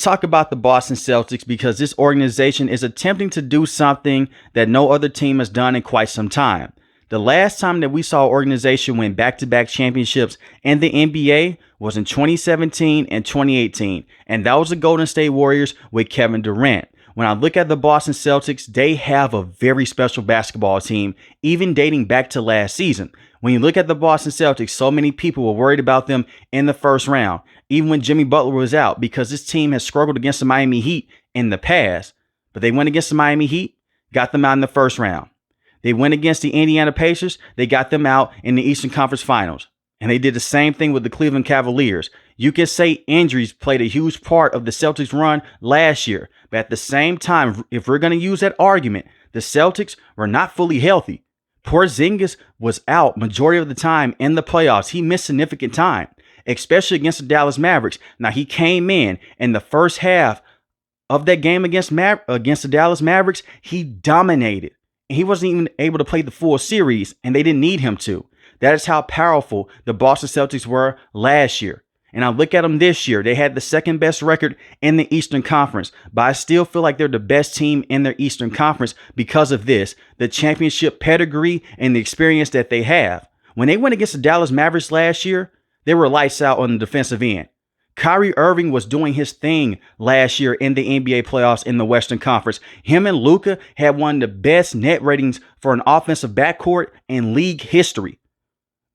Talk about the Boston Celtics because this organization is attempting to do something that no other team has done in quite some time. The last time that we saw an organization win back-to-back championships in the NBA was in 2017 and 2018, and that was the Golden State Warriors with Kevin Durant. When I look at the Boston Celtics, they have a very special basketball team, even dating back to last season. When you look at the Boston Celtics, so many people were worried about them in the first round, even when Jimmy Butler was out, because this team has struggled against the Miami Heat in the past. But they went against the Miami Heat, got them out in the first round. They went against the Indiana Pacers, they got them out in the Eastern Conference Finals. And they did the same thing with the Cleveland Cavaliers. You can say injuries played a huge part of the Celtics run last year. But at the same time, if we're going to use that argument, the Celtics were not fully healthy. Porzingis was out majority of the time in the playoffs. He missed significant time, especially against the Dallas Mavericks. Now, he came in the first half of that game against the Dallas Mavericks. He dominated. He wasn't even able to play the full series, and they didn't need him to. That is how powerful the Boston Celtics were last year. And I look at them this year. They had the second best record in the Eastern Conference, but I still feel like they're the best team in their Eastern Conference because of this, the championship pedigree and the experience that they have. When they went against the Dallas Mavericks last year, they were lights out on the defensive end. Kyrie Irving was doing his thing last year in the NBA playoffs in the Western Conference. Him and Luka had one of the best net ratings for an offensive backcourt in league history.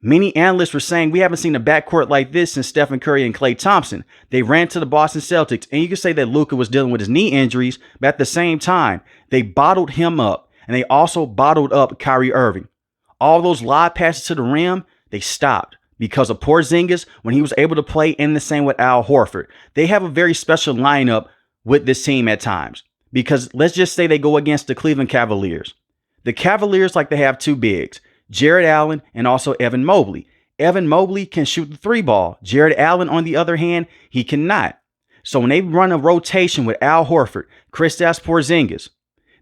Many analysts were saying we haven't seen a backcourt like this since Stephen Curry and Klay Thompson. They ran to the Boston Celtics, and you can say that Luka was dealing with his knee injuries, but at the same time, they bottled him up, and they also bottled up Kyrie Irving. All those lob passes to the rim, they stopped because of Porzingis when he was able to play in the same with Al Horford. They have a very special lineup with this team at times because let's just say they go against the Cleveland Cavaliers. The Cavaliers like to have two bigs, Jared Allen and also Evan Mobley. Evan Mobley can shoot the three ball. Jared Allen, on the other hand, he cannot. So when they run a rotation with Al Horford, Kristaps Porzingis,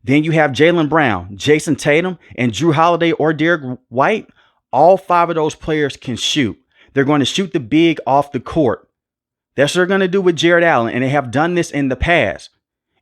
then you have Jaylen Brown, Jayson Tatum, and Drew Holiday or Derek White. All five of those players can shoot. They're going to shoot the big off the court. That's what they're going to do with Jared Allen, and they have done this in the past.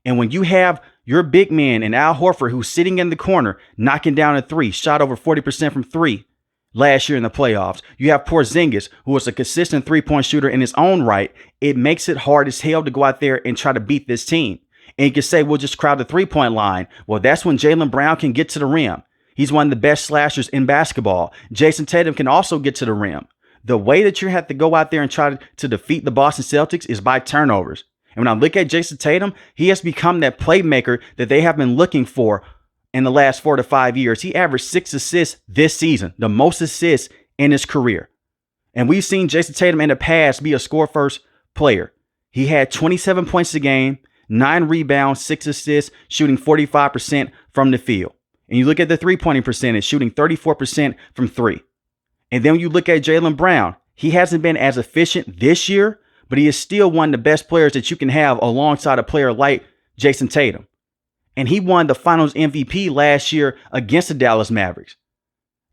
And when you have your big man and Al Horford, who's sitting in the corner, knocking down a three, shot over 40% from three last year in the playoffs. You have Porzingis, who is a consistent three-point shooter in his own right. It makes it hard as hell to go out there and try to beat this team. And you can say, we'll just crowd the three-point line. Well, that's when Jaylen Brown can get to the rim. He's one of the best slashers in basketball. Jayson Tatum can also get to the rim. The way that you have to go out there and try to defeat the Boston Celtics is by turnovers. And when I look at Jayson Tatum, he has become that playmaker that they have been looking for in the last 4 to 5 years. He averaged 6 assists this season, the most assists in his career. And we've seen Jayson Tatum in the past be a score-first player. He had 27 points a game, 9 rebounds, 6 assists, shooting 45% from the field. And you look at the three-pointing percentage, shooting 34% from three. And then when you look at Jaylen Brown, he hasn't been as efficient this year, but he is still one of the best players that you can have alongside a player like Jayson Tatum. And he won the Finals MVP last year against the Dallas Mavericks.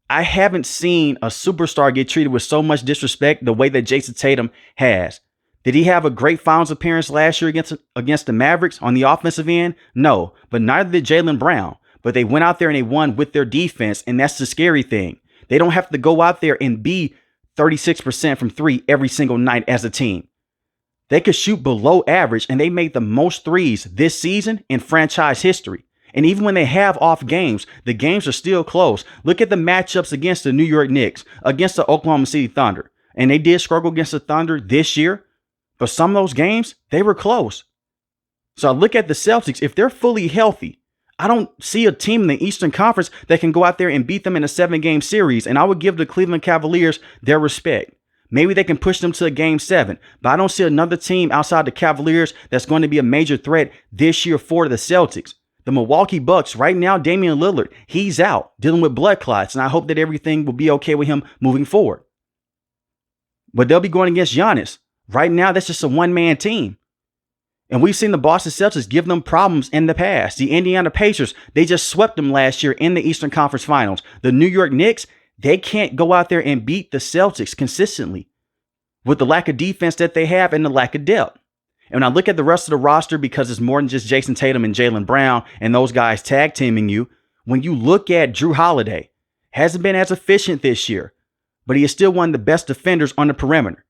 I haven't seen a superstar get treated with so much disrespect the way that Jayson Tatum has. Did he have a great Finals appearance last year against the Mavericks on the offensive end? No, but neither did Jaylen Brown. But they went out there and they won with their defense, and that's the scary thing. They don't have to go out there and be 36% from three every single night as a team. They could shoot below average, and they made the most threes this season in franchise history. And even when they have off games, the games are still close. Look at the matchups against the New York Knicks, against the Oklahoma City Thunder. And they did struggle against the Thunder this year, but some of those games, they were close. So I look at the Celtics. If they're fully healthy, I don't see a team in the Eastern Conference that can go out there and beat them in a 7-game series. And I would give the Cleveland Cavaliers their respect. Maybe they can push them to a game 7, but I don't see another team outside the Cavaliers that's going to be a major threat this year for the Celtics. The Milwaukee Bucks, right now, Damian Lillard, he's out dealing with blood clots, and I hope that everything will be okay with him moving forward. But they'll be going against Giannis. Right now, that's just a one-man team. And we've seen the Boston Celtics give them problems in the past. The Indiana Pacers, they just swept them last year in the Eastern Conference Finals. The New York Knicks, they can't go out there and beat the Celtics consistently with the lack of defense that they have and the lack of depth. And when I look at the rest of the roster, because it's more than just Jayson Tatum and Jaylen Brown and those guys tag teaming you, when you look at Jrue Holiday, hasn't been as efficient this year, but he is still one of the best defenders on the perimeter.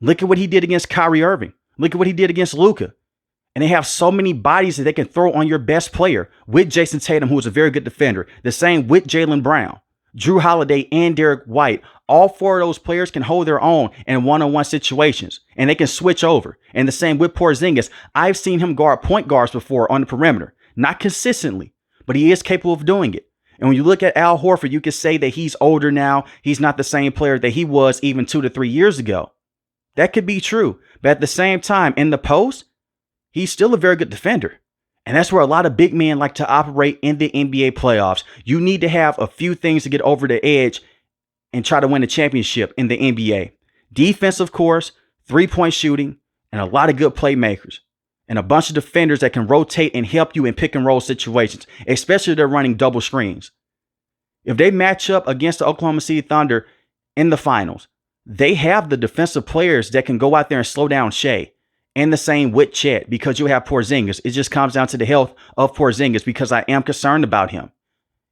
Look at what he did against Kyrie Irving. Look at what he did against Luka. And they have so many bodies that they can throw on your best player with Jayson Tatum, who is a very good defender. The same with Jaylen Brown, Jrue Holiday, and Derek White. All four of those players can hold their own in one-on-one situations, and they can switch over. And the same with Porzingis. I've seen him guard point guards before on the perimeter. Not consistently, but he is capable of doing it. And when you look at Al Horford, you can say that he's older now. He's not the same player that he was even 2 to 3 years ago. That could be true. But at the same time, in the post, he's still a very good defender. And that's where a lot of big men like to operate in the NBA playoffs. You need to have a few things to get over the edge and try to win a championship in the NBA. Defense, of course, three-point shooting, and a lot of good playmakers. And a bunch of defenders that can rotate and help you in pick and roll situations, especially if they're running double screens. If they match up against the Oklahoma City Thunder in the finals, they have the defensive players that can go out there and slow down Shea. And the same with Chet, because you have Porzingis. It just comes down to the health of Porzingis, because I am concerned about him.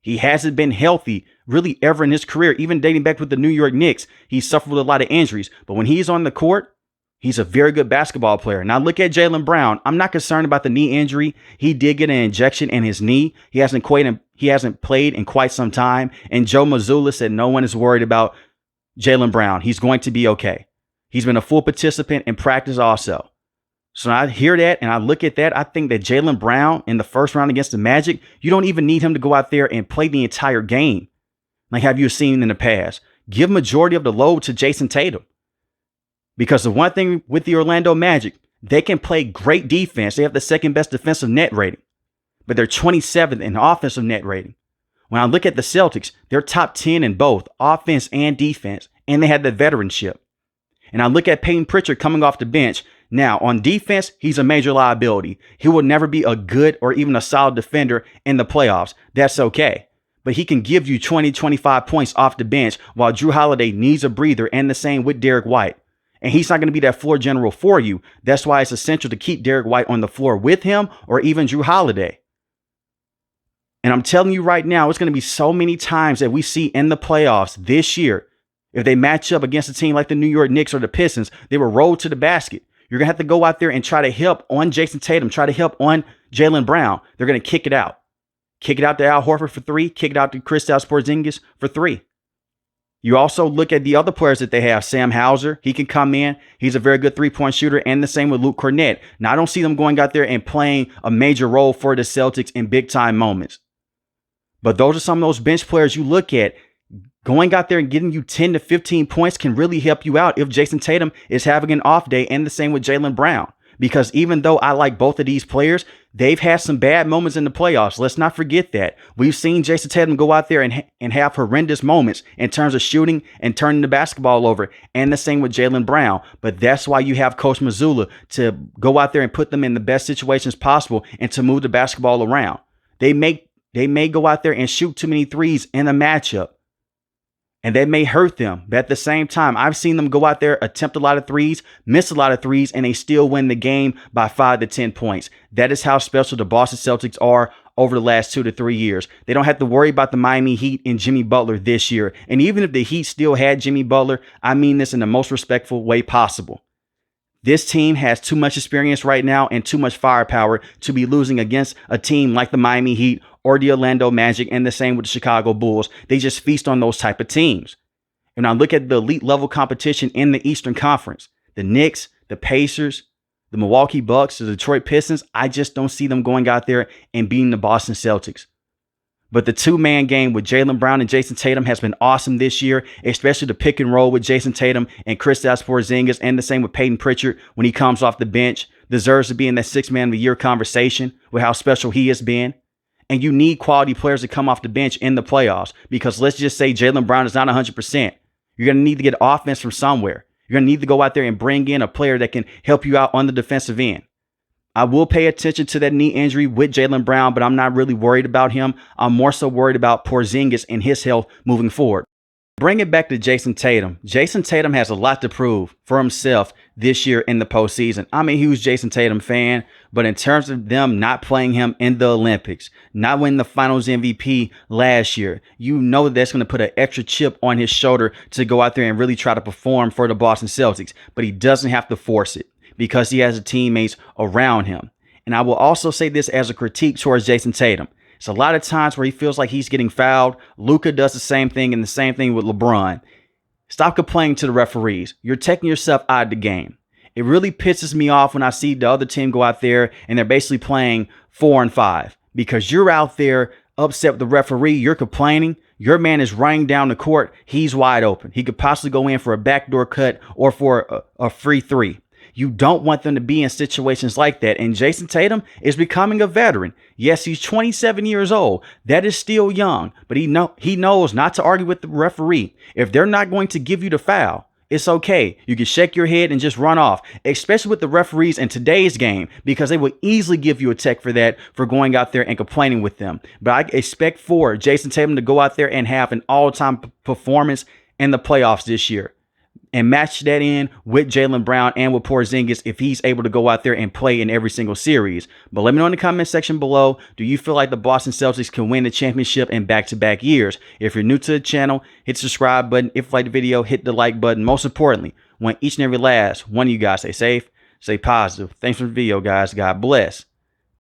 He hasn't been healthy really ever in his career, even dating back with the New York Knicks. He suffered with a lot of injuries, but when he's on the court, he's a very good basketball player. Now look at Jaylen Brown. I'm not concerned about the knee injury. He did get an injection in his knee. He hasn't played in quite some time. And Joe Mazzulla said no one is worried about Jaylen Brown. He's going to be okay. He's been a full participant in practice also. So I hear that and I look at that. I think that Jaylen Brown in the first round against the Magic, you don't even need him to go out there and play the entire game like have you seen in the past. Give majority of the load to Jayson Tatum. Because the one thing with the Orlando Magic, they can play great defense. They have the second best defensive net rating, but they're 27th in offensive net rating. When I look at the Celtics, they're top 10 in both offense and defense, and they had the veteranship. And I look at Peyton Pritchard coming off the bench. Now, on defense, he's a major liability. He will never be a good or even a solid defender in the playoffs. That's okay. But he can give you 20, 25 points off the bench while Jrue Holiday needs a breather, and the same with Derek White. And he's not going to be that floor general for you. That's why it's essential to keep Derek White on the floor with him or even Jrue Holiday. And I'm telling you right now, it's going to be so many times that we see in the playoffs this year, if they match up against a team like the New York Knicks or the Pistons, they will roll to the basket. You're going to have to go out there and try to help on Jayson Tatum, try to help on Jaylen Brown. They're going to kick it out. Kick it out to Al Horford for 3. Kick it out to Kristaps Porzingis for 3. You also look at the other players that they have. Sam Hauser, he can come in. He's a very good three-point shooter, and the same with Luke Cornett. Now, I don't see them going out there and playing a major role for the Celtics in big-time moments. But those are some of those bench players you look at. Going out there and getting you 10 to 15 points can really help you out if Jayson Tatum is having an off day, and the same with Jaylen Brown. Because even though I like both of these players, they've had some bad moments in the playoffs. Let's not forget that. We've seen Jayson Tatum go out there and have horrendous moments in terms of shooting and turning the basketball over. And the same with Jaylen Brown. But that's why you have Coach Mazzulla to go out there and put them in the best situations possible and to move the basketball around. They may go out there and shoot too many threes in a matchup, and that may hurt them. But at the same time, I've seen them go out there, attempt a lot of threes, miss a lot of threes, and they still win the game by 5 to 10 points. That is how special the Boston Celtics are over the last 2 to 3 years. They don't have to worry about the Miami Heat and Jimmy Butler this year. And even if the Heat still had Jimmy Butler, I mean this in the most respectful way possible. This team has too much experience right now and too much firepower to be losing against a team like the Miami Heat or the Orlando Magic, and the same with the Chicago Bulls. They just feast on those type of teams. And I look at the elite level competition in the Eastern Conference, the Knicks, the Pacers, the Milwaukee Bucks, the Detroit Pistons. I just don't see them going out there and beating the Boston Celtics. But the two-man game with Jaylen Brown and Jayson Tatum has been awesome this year, especially the pick and roll with Jayson Tatum and Kristaps Porzingis, and the same with Peyton Pritchard when he comes off the bench. Deserves to be in that 6 man of the year conversation with how special he has been. And you need quality players to come off the bench in the playoffs, because let's just say Jaylen Brown is not 100%. You're going to need to get offense from somewhere. You're going to need to go out there and bring in a player that can help you out on the defensive end. I will pay attention to that knee injury with Jaylen Brown, but I'm not really worried about him. I'm more so worried about Porzingis and his health moving forward. Bring it back to Jayson Tatum. Jayson Tatum has a lot to prove for himself this year in the postseason. I'm a huge Jayson Tatum fan, but in terms of them not playing him in the Olympics, not winning the Finals MVP last year, you know that's going to put an extra chip on his shoulder to go out there and really try to perform for the Boston Celtics. But he doesn't have to force it because he has the teammates around him. And I will also say this as a critique towards Jayson Tatum. It's a lot of times where he feels like he's getting fouled. Luka does the same thing, and the same thing with LeBron. Stop complaining to the referees. You're taking yourself out of the game. It really pisses me off when I see the other team go out there and they're basically playing 4 and 5 because you're out there upset with the referee. You're complaining. Your man is running down the court. He's wide open. He could possibly go in for a backdoor cut or for a free three. You don't want them to be in situations like that. And Jayson Tatum is becoming a veteran. Yes, he's 27 years old. That is still young, but he knows not to argue with the referee. If they're not going to give you the foul, it's okay. You can shake your head and just run off, especially with the referees in today's game, because they will easily give you a tech for that, for going out there and complaining with them. But I expect for Jayson Tatum to go out there and have an all-time performance in the playoffs this year, and match that in with Jaylen Brown and with Porzingis if he's able to go out there and play in every single series. But let me know in the comment section below, do you feel like the Boston Celtics can win the championship in back-to-back years? If you're new to the channel, hit the subscribe button. If you like the video, hit the like button. Most importantly, want each and every last one of you guys stay safe, stay positive. Thanks for the video, guys. God bless.